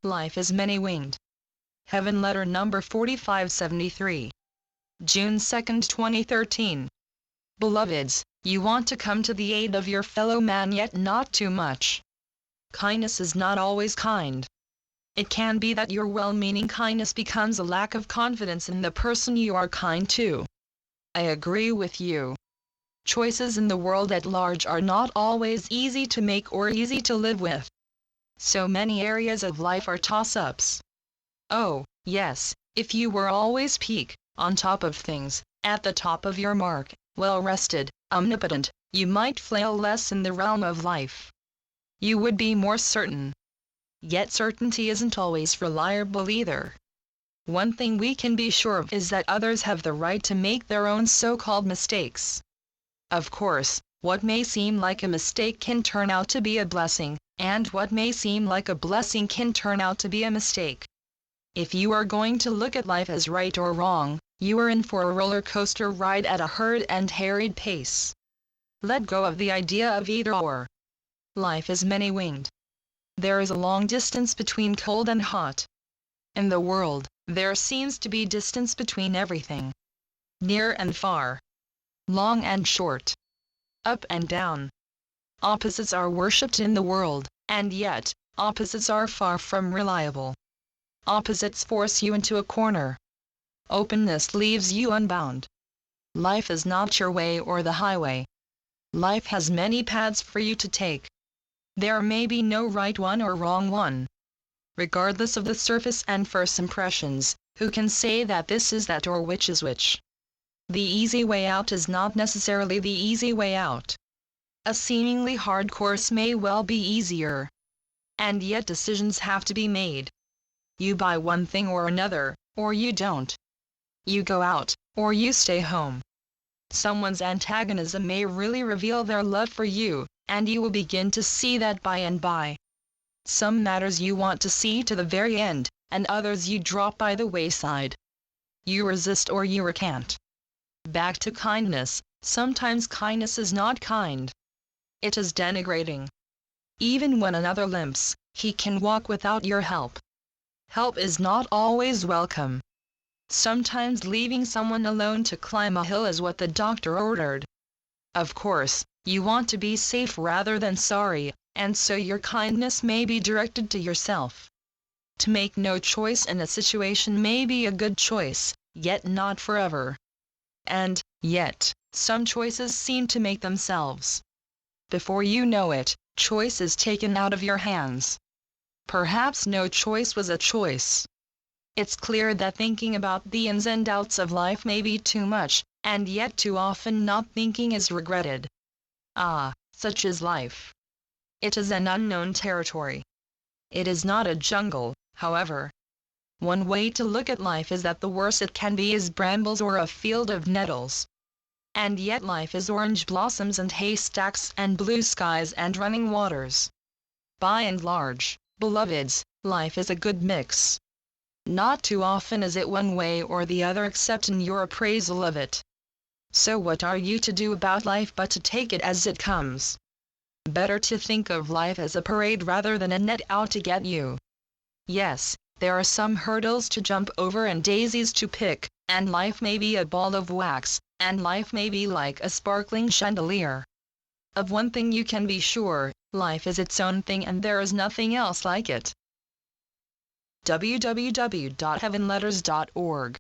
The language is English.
Life is many-winged. Heaven Letter number 4573. June 2, 2013. Beloveds, you want to come to the aid of your fellow man, yet not too much. Kindness is not always kind. It can be that your well-meaning kindness becomes a lack of confidence in the person you are kind to. I agree with you. Choices in the world at large are not always easy to make or easy to live with. So many areas of life are toss-ups. Oh, yes, if you were always peak, on top of things, at the top of your mark, well-rested, omnipotent, you might flail less in the realm of life. You would be more certain. Yet certainty isn't always reliable either. One thing we can be sure of is that others have the right to make their own so-called mistakes. Of course, what may seem like a mistake can turn out to be a blessing, and what may seem like a blessing can turn out to be a mistake. If you are going to look at life as right or wrong, you are in for a roller coaster ride at a hurried and harried pace. Let go of the idea of either or. Life is many-winged. There is a long distance between cold and hot. In the world, there seems to be distance between everything. Near and far. Long and short. Up and down. Opposites are worshipped in the world, and yet, opposites are far from reliable. Opposites force you into a corner. Openness leaves you unbound. Life is not your way or the highway. Life has many paths for you to take. There may be no right one or wrong one. Regardless of the surface and first impressions, who can say that this is that or which is which? The easy way out is not necessarily the easy way out. A seemingly hard course may well be easier. And yet decisions have to be made. You buy one thing or another, or you don't. You go out, or you stay home. Someone's antagonism may really reveal their love for you, and you will begin to see that by and by. Some matters you want to see to the very end, and others you drop by the wayside. You resist or you recant. Back to kindness. Sometimes kindness is not kind. It is denigrating. Even when another limps, he can walk without your help. Help is not always welcome. Sometimes leaving someone alone to climb a hill is what the doctor ordered. Of course, you want to be safe rather than sorry, and so your kindness may be directed to yourself. To make no choice in a situation may be a good choice, yet not forever. And, yet, some choices seem to make themselves. Before you know it, choice is taken out of your hands. Perhaps no choice was a choice. It's clear that thinking about the ins and outs of life may be too much, and yet too often not thinking is regretted. Ah, such is life. It is an unknown territory. It is not a jungle, however. One way to look at life is that the worst it can be is brambles or a field of nettles. And yet life is orange blossoms and haystacks and blue skies and running waters. By and large, beloveds, life is a good mix. Not too often is it one way or the other except in your appraisal of it. So what are you to do about life but to take it as it comes? Better to think of life as a parade rather than a net out to get you. Yes, there are some hurdles to jump over and daisies to pick, and life may be a ball of wax, and life may be like a sparkling chandelier. Of one thing you can be sure, life is its own thing and there is nothing else like it. www.heavenletters.org